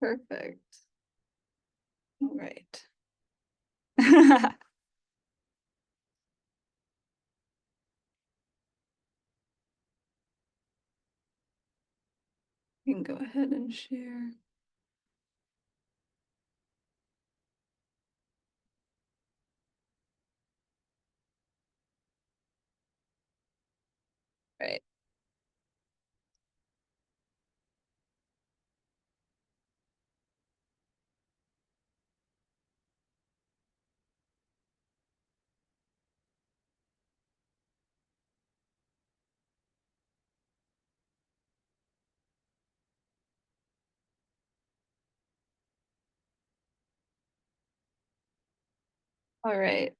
Perfect. All right. You can go ahead and share. Right. All right.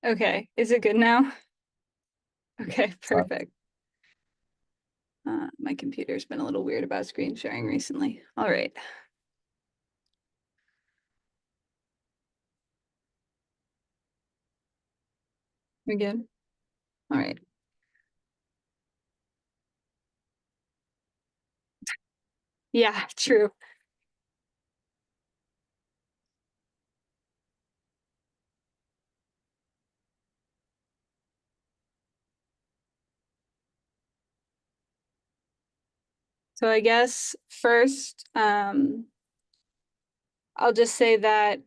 Okay, is it good now? Okay, perfect. My computer's been a little weird about screen sharing recently. All right. We good? All right. Yeah, true. So I guess first, I'll just say that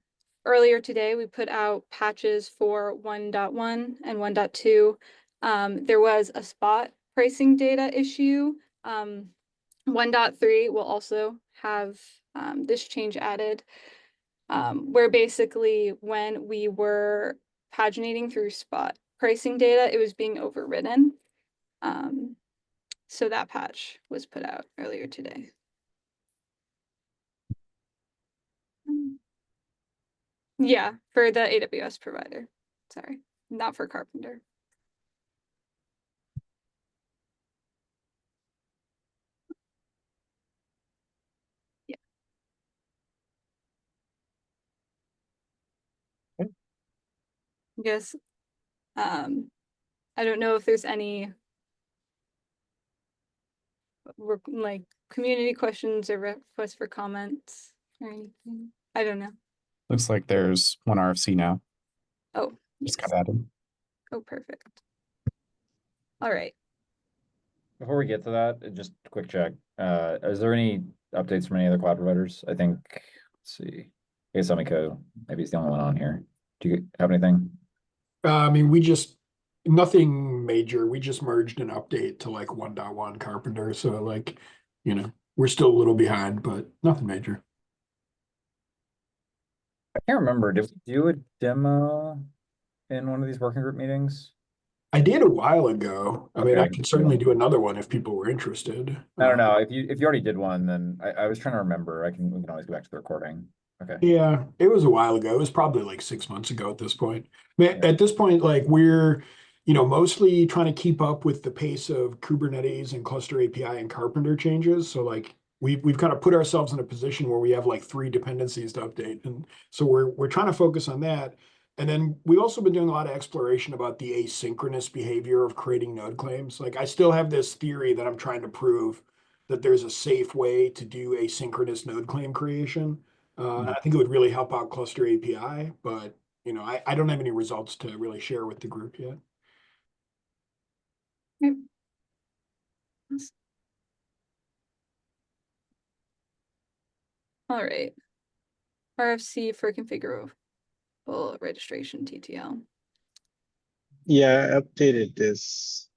earlier today we put out patches for 1.1 and 1.2. There was a spot pricing data issue. 1.3 will also have this change added, where basically when we were paginating through spot pricing data, it was being overridden. So that patch was put out earlier today. Yeah, for the AWS provider. Sorry, not for Karpenter. Yeah. Yes. I don't know if there's any like community questions or requests for comments or anything. I don't know. Looks like there's one RFC now. Oh, Just yes. got added. Oh, perfect. All right. Before we get to that, just a quick check. Is there any updates from any other cloud providers? I think, let's see. I guess Amico, maybe it's the only one on here. Do you have anything? I mean, nothing major. We just merged an update to like 1.1 Karpenter. So like, we're still a little behind, but nothing major. I can't remember. Did we do a demo in one of these working group meetings? I did a while ago. I mean, Okay. I can certainly do another one if people were interested. I don't know. If you already did one, then I was trying to remember. We can always go back to the recording. Okay. Yeah, it was a while ago. It was probably like 6 months ago at this point. Yeah. At this point, like we're, mostly trying to keep up with the pace of Kubernetes and cluster API and Karpenter changes. So like we've kind of put ourselves in a position where we have like 3 dependencies to update. And so we're trying to focus on that. And then we've also been doing a lot of exploration about the asynchronous behavior of creating node claims. Like I still have this theory that I'm trying to prove that there's a safe way to do asynchronous node claim creation. I think it would really help out cluster API, but I don't have any results to really share with the group yet. Yep. All right. RFC for configurable registration TTL. Yeah, I updated this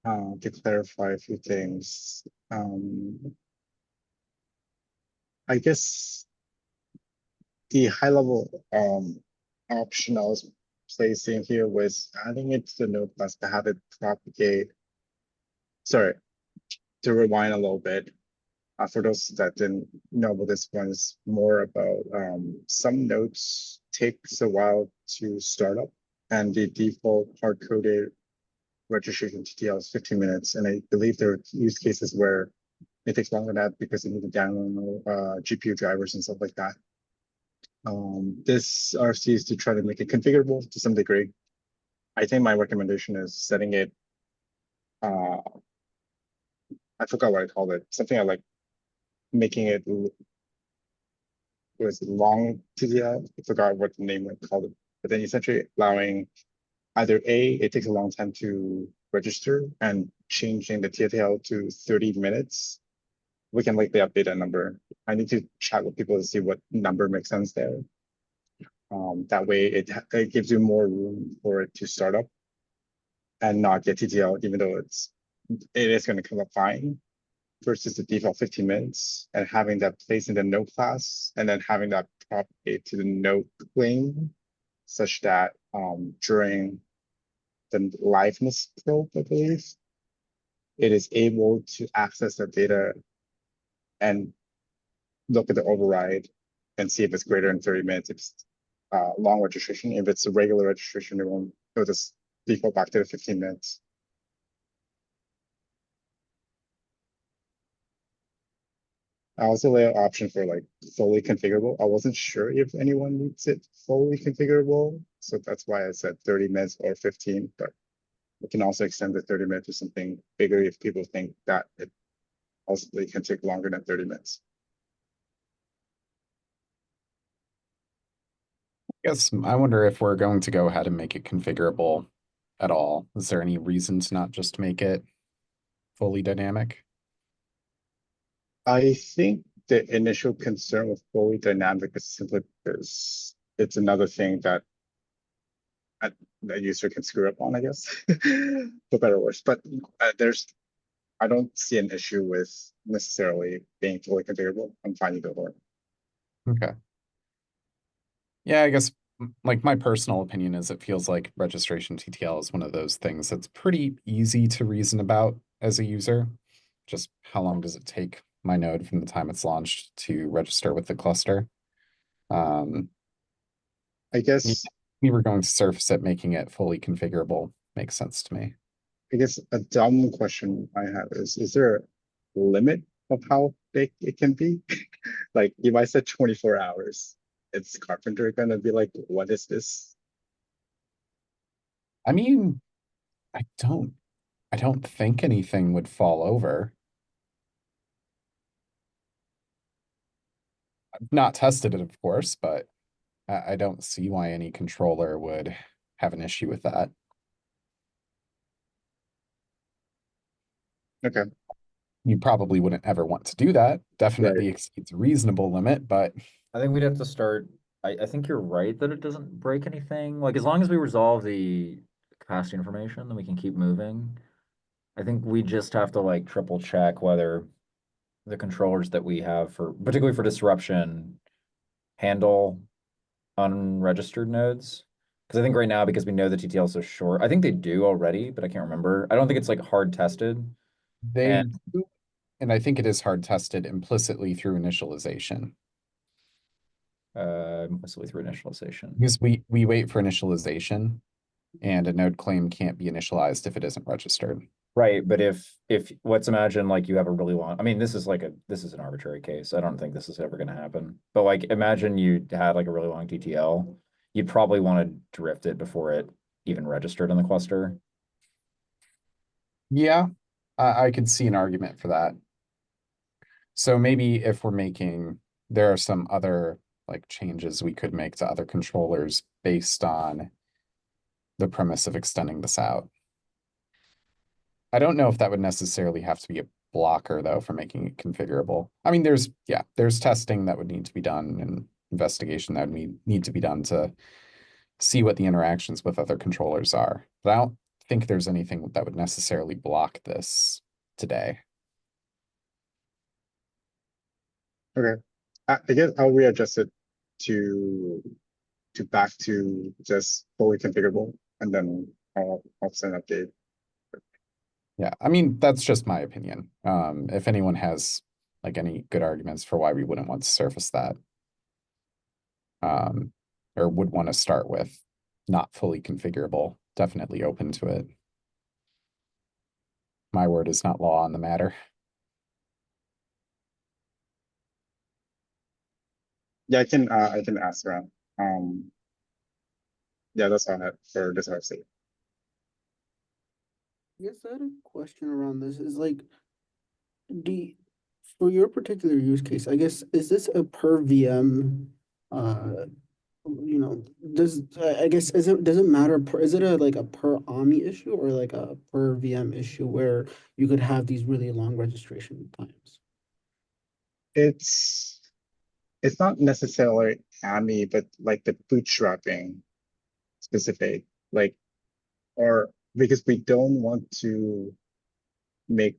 to clarify a few things. I guess the high level option I was placing here was adding it to the node class to have it propagate. Sorry, to rewind a little bit. For those that didn't know, but this one is more about some nodes takes a while to start up, and the default hard-coded registration TTL is 15 minutes. And I believe there are use cases where it takes longer than that because you need to download GPU drivers and stuff like that. This RFC is to try to make it configurable to some degree. I think my recommendation is setting it. I forgot what I called it. Something I like making it was long TTL. I forgot what the name I called it. But then essentially allowing either A, it takes a long time to register, and changing the TTL to 30 minutes. We can likely update that number. I need to chat with people to see what number makes sense there. That way it gives you more room for it to start up and not get TTL, even though it is going to come up fine, versus the default 15 minutes, and having that placed in the node class, and then having that propagate to the node claim, such that during the liveness probe, I believe, it is able to access that data and look at the override and see if it's greater than 30 minutes. If it's long registration. If it's a regular registration, it'll just default back to the 15 minutes. I also lay an option for like fully configurable. I wasn't sure if anyone needs it fully configurable, so that's why I said 30 minutes or 15, but we can also extend the 30 minutes to something bigger if people think that it possibly can take longer than 30 minutes. Yes, I wonder if we're going to go ahead and make it configurable at all. Is there any reason to not just make it fully dynamic? I think the initial concern with fully dynamic is simply because it's another thing that a user can screw up on, I guess, for better or worse. But I don't see an issue with necessarily being fully configurable. I'm fine either or. Okay. Yeah, I guess like my personal opinion is it feels like registration TTL is one of those things that's pretty easy to reason about as a user. Just how long does it take my node from the time it's launched to register with the cluster? I guess we were going to surface it, making it fully configurable makes sense to me. I guess a dumb question I have is there a limit of how big it can be? Like if I said 24 hours, it's Karpenter gonna be like, what is this? I mean, I don't think anything would fall over. I've not tested it, of course, but I don't see why any controller would have an issue with that. Okay. You probably wouldn't ever want to do that. Definitely exceeds a reasonable limit, but I think we'd have to start. I think you're right that it doesn't break anything. Like as long as we resolve the capacity information, then we can keep moving. I think we just have to like triple check whether the controllers that we have for particularly for disruption handle unregistered nodes. Because I think right now, because we know the TTL is so short, I think they do already, but I can't remember. I don't think it's like hard tested. they And- do, and I think it is hard tested implicitly through initialization. Mostly through initialization. Because we wait for initialization, and a node claim can't be initialized if it isn't registered. Right, but if let's imagine like you have a really long, I mean, this is an arbitrary case. I don't think this is ever going to happen. But like imagine you had like a really long TTL, you'd probably want to drift it before it even registered in the cluster. Yeah, I could see an argument for that. So maybe if there are some other like changes we could make to other controllers based on the premise of extending this out. I don't know if that would necessarily have to be a blocker though for making it configurable. I mean, there's testing that would need to be done and investigation that would need to be done to see what the interactions with other controllers are. But I don't think there's anything that would necessarily block this today. Okay. I guess I'll readjust it to back to just fully configurable, and then I'll send an update. Yeah, I mean, that's just my opinion. If anyone has like any good arguments for why we wouldn't want to surface that. or would want to start with. Not fully configurable, definitely open to it. My word is not law on the matter. Yeah, I can ask around. Yeah, that's all I have for this RC. I guess I had a question around this is like, do for your particular use case, I guess, is this a per VM, you know, I guess, does it matter, is it a like a per AMI issue or like a per VM issue where you could have these really long registration times? It's not necessarily AMI, but like the bootstrapping specific, like, or because we don't want to make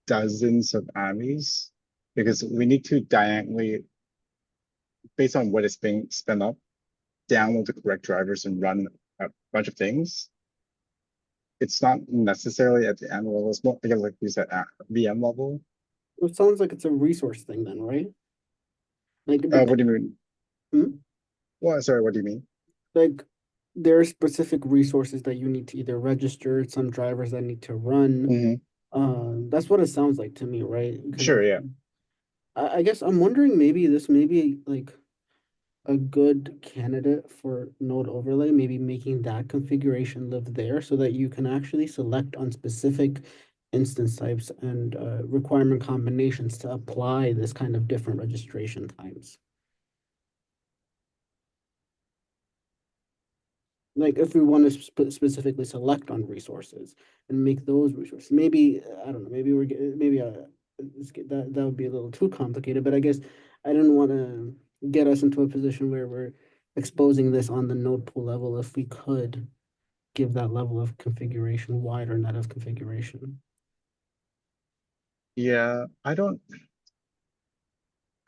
dozens of AMIs because we need to diagonally, based on what is being spun up, download the correct drivers and run a bunch of things. It's not necessarily at the AMI level, it's more like you said, at VM level. It sounds like it's a resource thing then, right? Like, What do you mean? Hmm? Well, sorry, what do you mean? Like there are specific resources that you need to either register, some drivers that need to run. Mhm. That's what it sounds like to me, right? Because Sure, yeah. I guess I'm wondering maybe this may be like a good candidate for node overlay, maybe making that configuration live there so that you can actually select on specific instance types and requirement combinations to apply this kind of different registration times. Like if we want to specifically select on resources and make those resources, maybe, I don't know, maybe that would be a little too complicated, but I guess I didn't want to get us into a position where we're exposing this on the node pool level if we could give that level of configuration, wider net of configuration. Yeah, I don't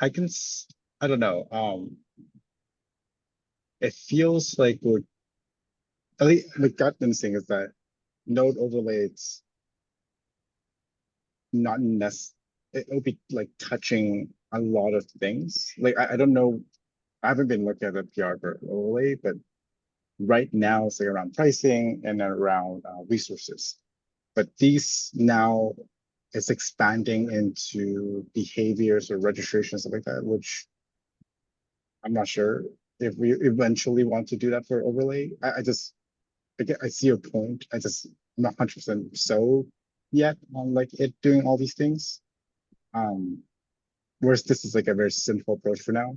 know. It feels like we're, at least the gut instinct is that node overlays not it'll be like touching a lot of things. Like I don't know, I haven't been looking at the PR for overlay, but right now it's like around pricing and then around resources. But these now it's expanding into behaviors or registration, stuff like that, which I'm not sure if we eventually want to do that for overlay. I see your point. I'm not 100% so yet on like it doing all these things. Whereas this is like a very simple approach for now.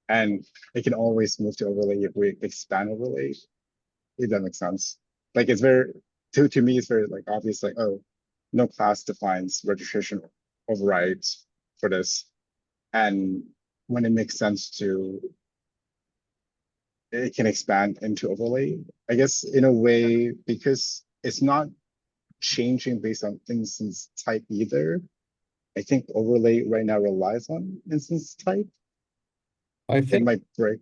And it can always move to overlay if we expand overlay, if that makes sense. Like it's very, to me, it's very like obvious, like, oh, no class defines registration overrides for this. And when it makes sense to, it can expand into overlay, I guess in a way, because it's not changing based on instance type either. I think overlay right now relies on instance type. I It think might break.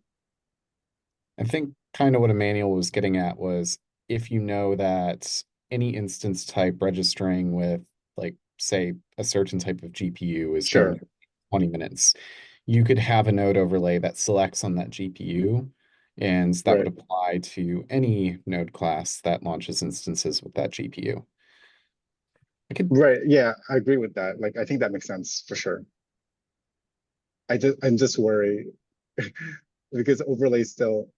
I think kind of what Emmanuel was getting at was if you know that any instance type registering with, like, say, a certain type of GPU is going Sure. to 20 minutes, you could have a node overlay that selects on that GPU, and that would Right. apply to any node class that launches instances with that GPU. Right. Yeah, I agree with that. Like, I think that makes sense for sure. I'm just worried because overlay is still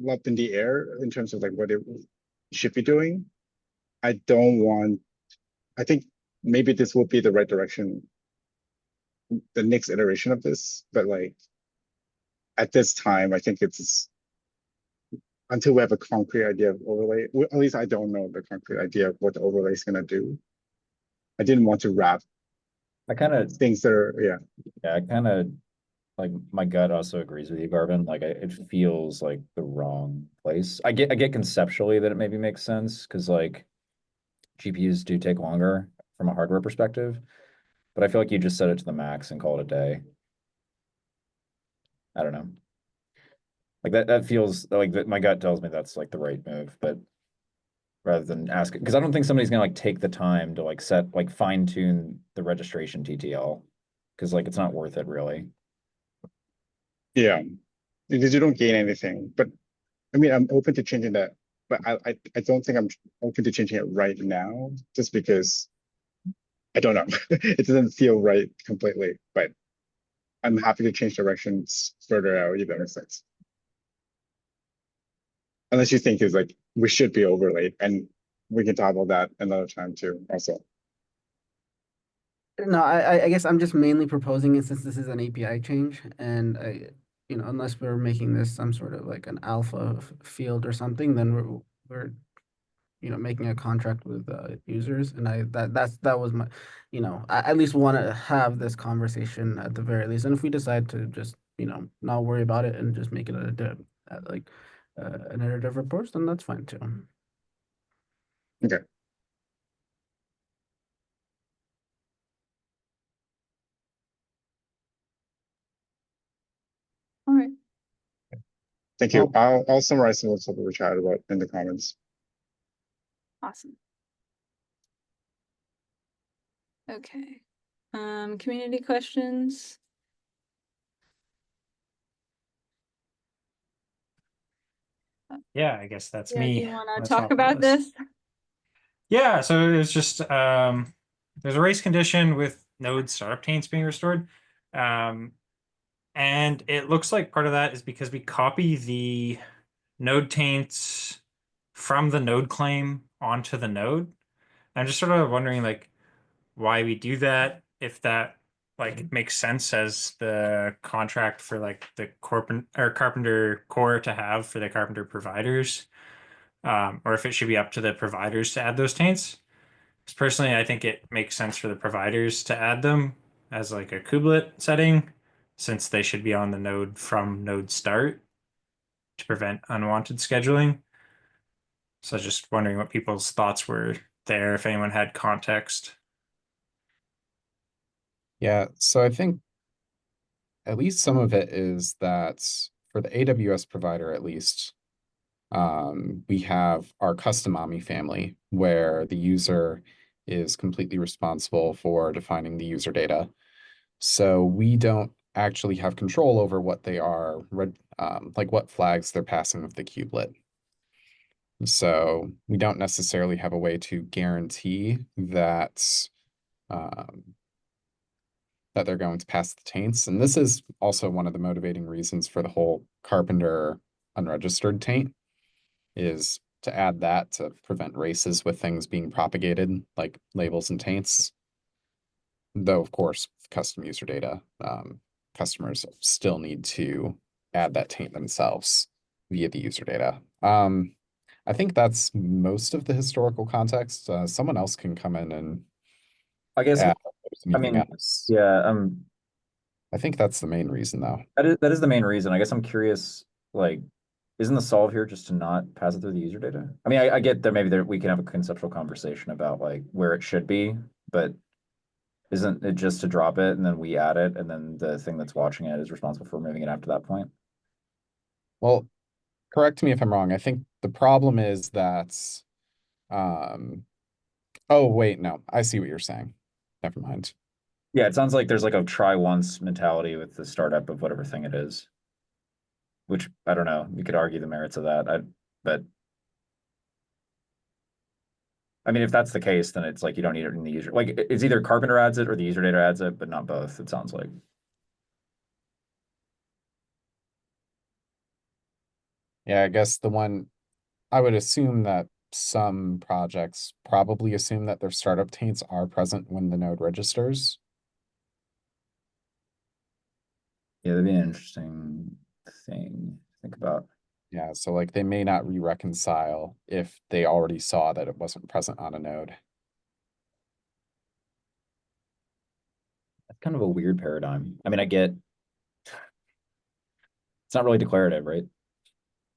up in the air in terms of like what it should be doing. I don't want, I think maybe this will be the right direction, the next iteration of this, but like at this time, I think it's until we have a concrete idea of overlay, at least I don't know the concrete idea of what the overlay is gonna do. I didn't want to wrap I kind of, things that are, yeah. yeah, I kind of, like, my gut also agrees with you, Garvin. Like, it feels like the wrong place. I get conceptually that it maybe makes sense because like GPUs do take longer from a hardware perspective, but I feel like you just set it to the max and call it a day. I don't know. Like that feels like that. My gut tells me that's like the right move, but rather than ask it, because I don't think somebody's gonna like take the time to like set like fine tune the registration TTL, because like it's not worth it really. Yeah. because you don't gain anything. But I mean, I'm open to changing that, but I don't think I'm open to changing it right now, just because I don't know. It doesn't feel right completely, but I'm happy to change directions further out if that makes sense. Unless you think is like we should be overlaid, and we can talk about that another time too. Also, No, I guess I'm just mainly proposing it since this is an API change, and unless we're making this some sort of like an alpha field or something, then we're making a contract with users, and that was my, I at least want to have this conversation at the very least, and if we decide to just not worry about it and just make it like an iterative approach, then that's fine too. okay. All right. Thank you. Well, I'll summarize some of what we chatted about in the comments. Awesome. Okay. Community questions. Yeah, I guess that's Yeah, me. do you want to on the talk top of the about list. this? Yeah, so it's just there's a race condition with node startup taints being restored. And it looks like part of that is because we copy the node taints from the node claim onto the node. I'm just sort of wondering like why we do that, if that like makes sense as the contract for like the Carpenter core to have for the Carpenter providers. Or if it should be up to the providers to add those taints. Because personally, I think it makes sense for the providers to add them as like a kubelet setting, since they should be on the node from node start to prevent unwanted scheduling. So I was just wondering what people's thoughts were there, if anyone had context. Yeah, so I think at least some of it is that for the AWS provider, at least, we have our custom AMI family where the user is completely responsible for defining the user data. So we don't actually have control over what they are, like what flags they're passing with the kubelet. So we don't necessarily have a way to guarantee that that they're going to pass the taints. And this is also one of the motivating reasons for the whole Carpenter unregistered taint, is to add that to prevent races with things being propagated like labels and taints. Though, of course, with custom user data, customers still need to add that taint themselves via the user data. I think that's most of the historical context. Someone else can come in and I guess, add if there's I anything mean, else. yeah, I think that's the main reason, though. that is the main reason. I guess I'm curious, like, isn't the solve here just to not pass it through the user data? I mean, I get that maybe we can have a conceptual conversation about like where it should be, but isn't it just to drop it and then we add it and then the thing that's watching it is responsible for moving it after that point? Well, correct me if I'm wrong. I think the problem is that, oh, wait, no, I see what you're saying. Never mind. Yeah, it sounds like there's like a try once mentality with the startup of whatever thing it is. Which I don't know. You could argue the merits of that. But I mean, if that's the case, then it's like you don't need it in the user. Like it's either Carpenter adds it or the user data adds it, but not both. It sounds like. Yeah, I guess I would assume that some projects probably assume that their startup taints are present when the node registers. Yeah, that'd be an interesting thing to think about. Yeah, so like they may not re-reconcile if they already saw that it wasn't present on a node. That's kind of a weird paradigm. I mean, I get it's not really declarative, right?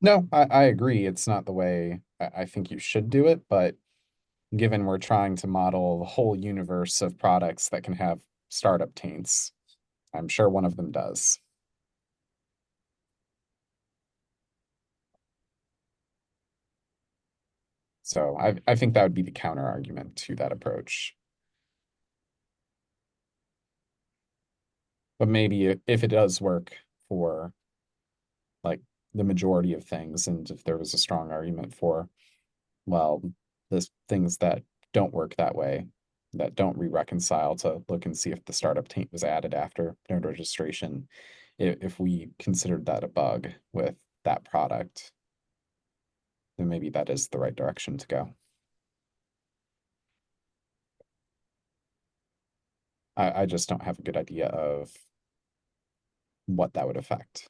No, I agree. It's not the way I think you should do it, but given we're trying to model the whole universe of products that can have startup taints, I'm sure one of them does. So I think that would be the counter argument to that approach. But maybe if it does work for like the majority of things, and if there was a strong argument for, well, this things that don't work that way, that don't re-reconcile, to look and see if the startup taint was added after node registration. If we considered that a bug with that product, then maybe that is the right direction to go. I just don't have a good idea of what that would affect.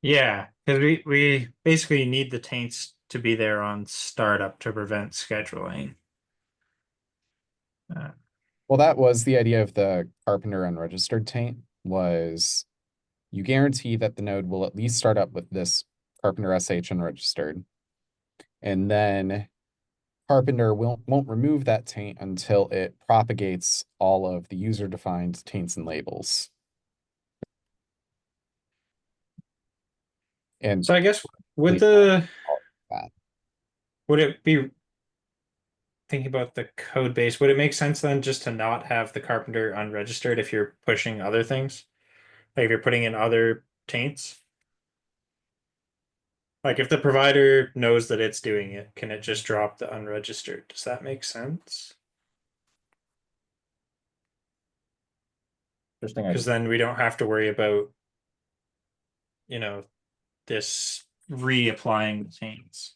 Yeah, because we basically need the taints to be there on startup to prevent scheduling. Well, that was the idea of the Karpenter unregistered taint, was you guarantee that the node will at least start up with this Karpenter SH unregistered. And then Karpenter won't remove that taint until it propagates all of the user-defined taints and labels. And So I guess with that. would it be thinking about the code base, would it make sense then just to not have the Karpenter unregistered if you're pushing other things? Like if you're putting in other taints? Like if the provider knows that it's doing it, can it just drop the unregistered? Does that make sense? Interesting. Because then we don't have to worry about, you know, this reapplying the taints.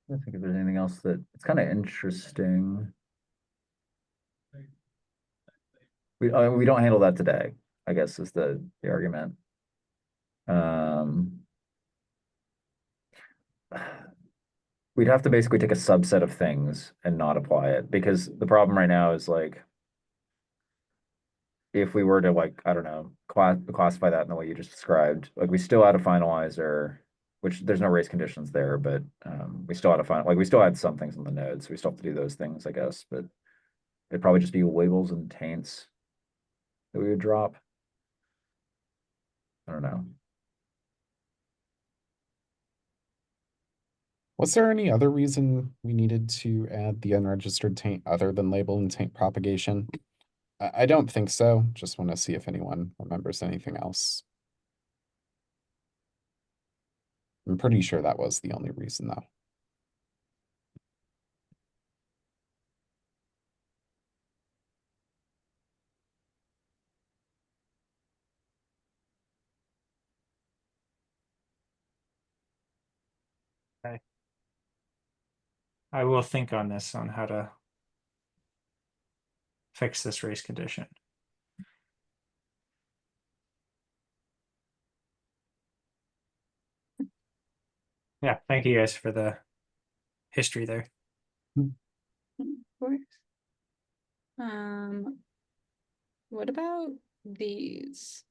I don't think if there's anything else that it's kind of interesting. We don't handle that today, I guess, is the argument. We'd have to basically take a subset of things and not apply it, because the problem right now is like, if we were to, like, I don't know, classify that in the way you just described, like we still had a finalizer, which there's no race conditions there, but we still had we still had some things on the nodes, so we still have to do those things, I guess, but it'd probably just be labels and taints that we would drop. I don't know. Was there any other reason we needed to add the unregistered taint other than label and taint propagation? I don't think so. Just want to see if anyone remembers anything else. I'm pretty sure that was the only reason, though. Okay. I will think on this, on how to fix this race condition. Yeah, thank you guys for the history there. Of course. What about these?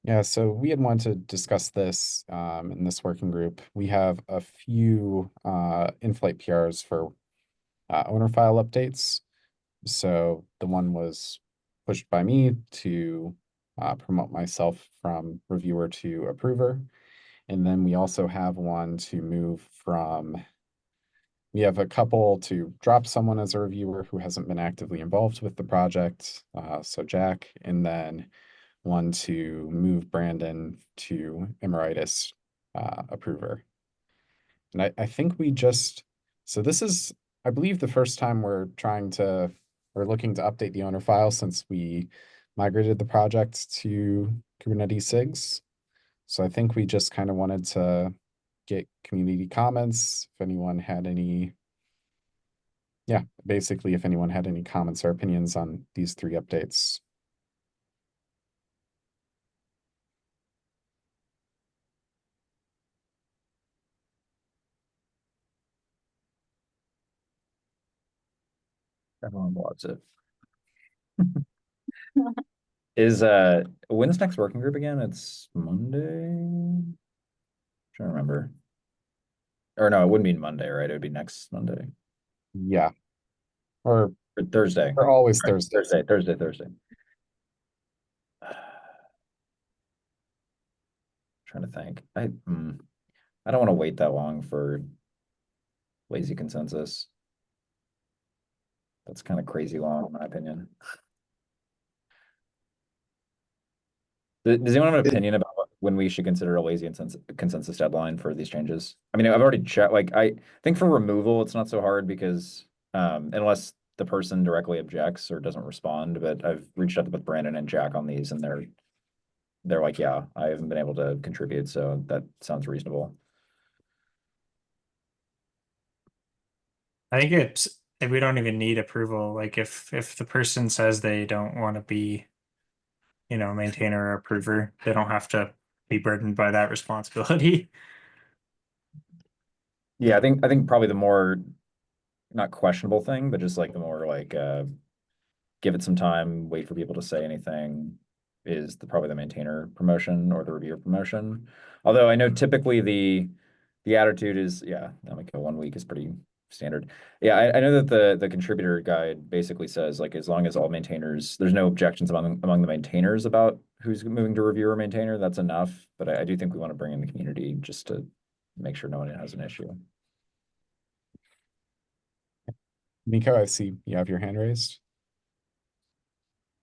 Yeah, so we had wanted to discuss this in this working group. We have a few in-flight PRs for owner file updates. So the one was pushed by me to promote myself from reviewer to approver. And then we also have one to move from, we have a couple to drop someone as a reviewer who hasn't been actively involved with the project. So Jack, and then one to move Brandon to Emeritus approver. And I think we just, so this is, I believe, the first time we're looking to update the owner file since we migrated the project to Kubernetes SIGs. So I think we just kind of wanted to get community comments, if anyone had any, yeah, basically if anyone had any comments or opinions on these three updates. Everyone loves it. Is when's next working group again? It's Monday. Trying to remember. Or no, it wouldn't be Monday, right? It would be next Monday. Yeah. Or Thursday. they're always Right, Thursdays. Thursday. Trying to think. I don't want to wait that long for lazy consensus. That's kind of crazy long, in my opinion. Does anyone have an opinion about when we should consider a lazy consensus deadline for these changes? I mean, I've already checked, like, I think for removal, it's not so hard because, unless the person directly objects or doesn't respond, but I've reached out with Brandon and Jack on these and they're like, yeah, I haven't been able to contribute, so that sounds reasonable. I think we don't even need approval. Like if the person says they don't want to be, maintainer or approver, they don't have to be burdened by that responsibility. Yeah, I think probably the more, not questionable thing, but just like the more like give it some time, wait for people to say anything is probably the maintainer promotion or the reviewer promotion. Although I know typically the attitude is, yeah, like a 1 week is pretty standard. Yeah, I know that the contributor guide basically says like as long as all maintainers, there's no objections among the maintainers about who's moving to reviewer or maintainer, that's enough. But I do think we want to bring in the community just to make sure no one has an issue. Miko, I see you have your hand raised.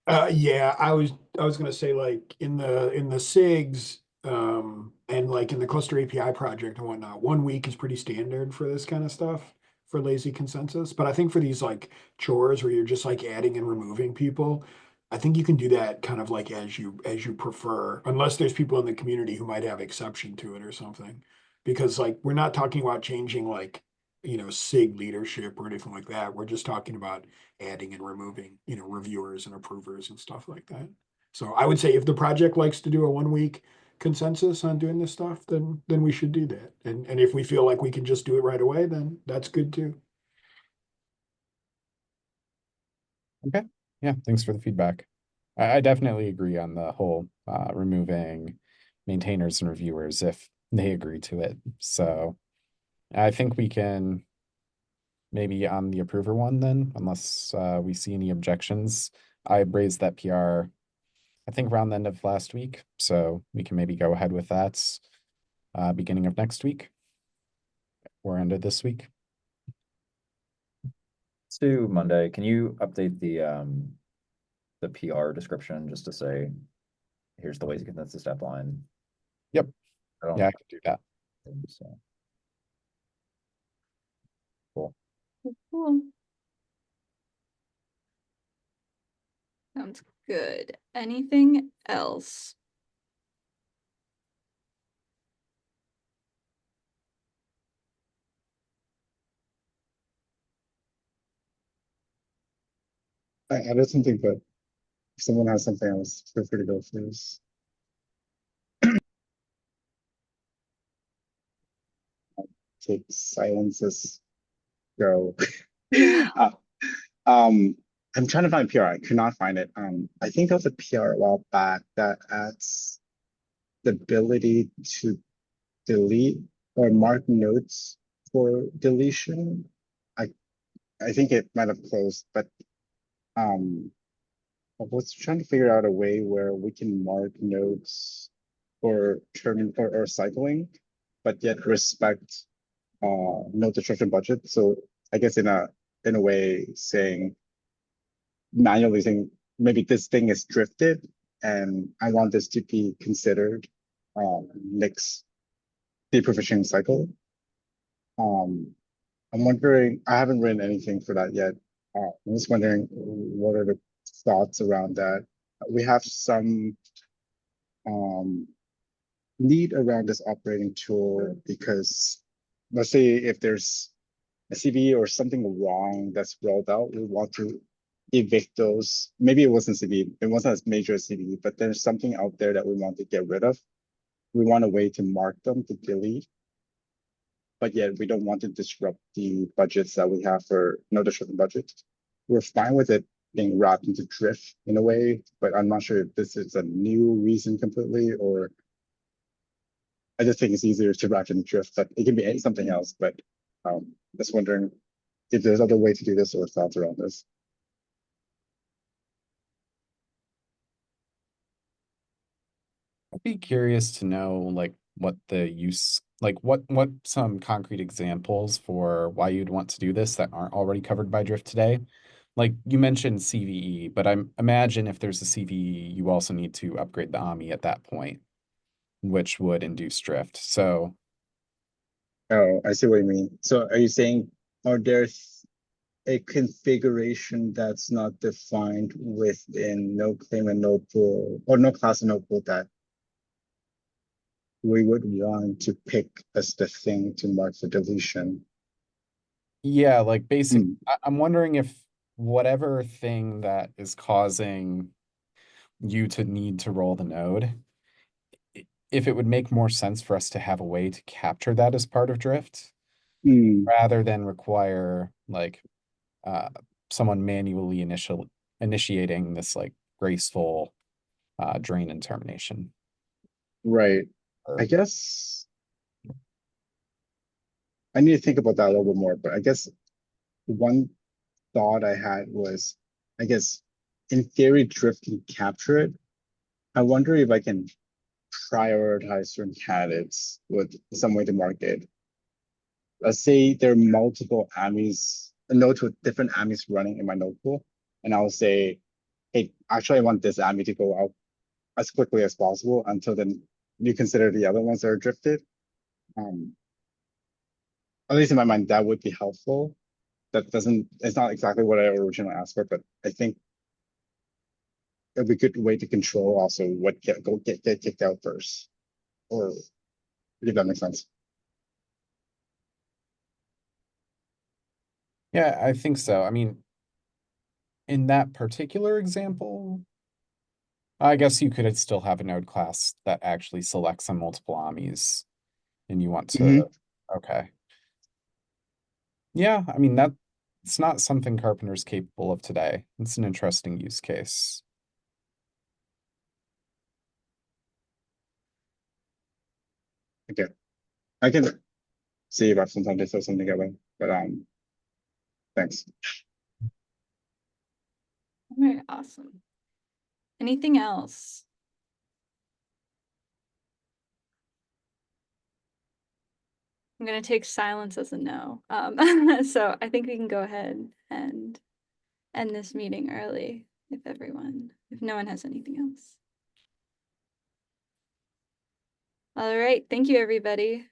Yeah, I was gonna say like in the SIGs, and like in the cluster API project and whatnot, 1 week is pretty standard for this kind of stuff for lazy consensus. But I think for these like chores where you're just like adding and removing people, I think you can do that kind of like as you prefer, unless there's people in the community who might have exception to it or something. Because like we're not talking about changing like, SIG leadership or anything like that. We're just talking about adding and removing, reviewers and approvers and stuff like that. So I would say if the project likes to do a 1 week consensus on doing this stuff, then we should do that. And if we feel like we can just do it right away, then that's good too. Okay, yeah, thanks for the feedback. I definitely agree on the whole removing maintainers and reviewers if they agree to it. So I think we can maybe on the approver one then, unless we see any objections. I raised that PR, I think around the end of last week, so we can maybe go ahead with that beginning of next week or end of this week. Let's do Monday. Can you update the PR description just to say, here's the lazy consensus deadline? Yep. I Yeah, I can do that. So. Cool. Cool. Sounds good. Anything else? I added something, but if someone has something else, feel free to go first. Take silences, go. Yeah. I'm trying to find PR. I could not find it. I think there was a PR a while back that adds the ability to delete or mark notes for deletion. I think it might have closed, but I was trying to figure out a way where we can mark notes or term or cycling, but yet respect note destruction budget. So I guess in a way saying manually saying maybe this thing is drifted and I want this to be considered next deprovisioning cycle. I'm wondering, I haven't written anything for that yet. I'm just wondering what are the thoughts around that. We have some need around this operating tool because let's say if there's a CV or something wrong that's rolled out, we want to evict those. Maybe it wasn't CV, it wasn't as major as CV, but there's something out there that we want to get rid of. We want a way to mark them to delete, but yet we don't want to disrupt the budgets that we have for no disrupting budget. We're fine with it being wrapped into drift in a way, but I'm not sure if this is a new reason completely or I just think it's easier to wrap in drift, but it can be something else. But just wondering if there's other way to do this or thoughts around this. I'd be curious to know like what the use, like what some concrete examples for why you'd want to do this that aren't already covered by Drift today. like you mentioned CVE, but I imagine if there's a CVE, you also need to upgrade the AMI at that point, which would induce drift. So Oh, I see what you mean. So are you saying, are there a configuration that's not defined within no claim and no pool, or no class and no pool, that we would want to pick as the thing to mark for deletion? yeah, like basic, Hmm. I'm wondering if whatever thing that is causing you to need to roll the node, if it would make more sense for us to have a way to capture that as part of drift Hmm. rather than require like someone manually initiating this like graceful drain and termination. Right. Or- I guess I need to think about that a little bit more, but I guess one thought I had was, I guess in theory, drift can capture it. I wonder if I can prioritize certain candidates with some way to market. Let's say there are multiple AMIs, nodes with different AMIs running in my node pool, and I'll say, hey, actually I want this AMI to go out as quickly as possible until then you consider the other ones that are drifted. At least in my mind, that would be helpful. That doesn't, it's not exactly what I originally asked for, but I think it'd be a good way to control also what get kicked out first. Or if that makes sense. Yeah, I think so. I mean, in that particular example, I guess you could still have a node class that actually selects on multiple AMIs and you want to, okay. Yeah, I mean, it's not something Karpenter's capable of today. It's an interesting use case. Okay. I can see if I sometimes they throw something together, but thanks. All right, awesome. Anything else? I'm gonna take silence as a no. So I think we can go ahead and end this meeting early if no one has anything else. All right, thank you, everybody.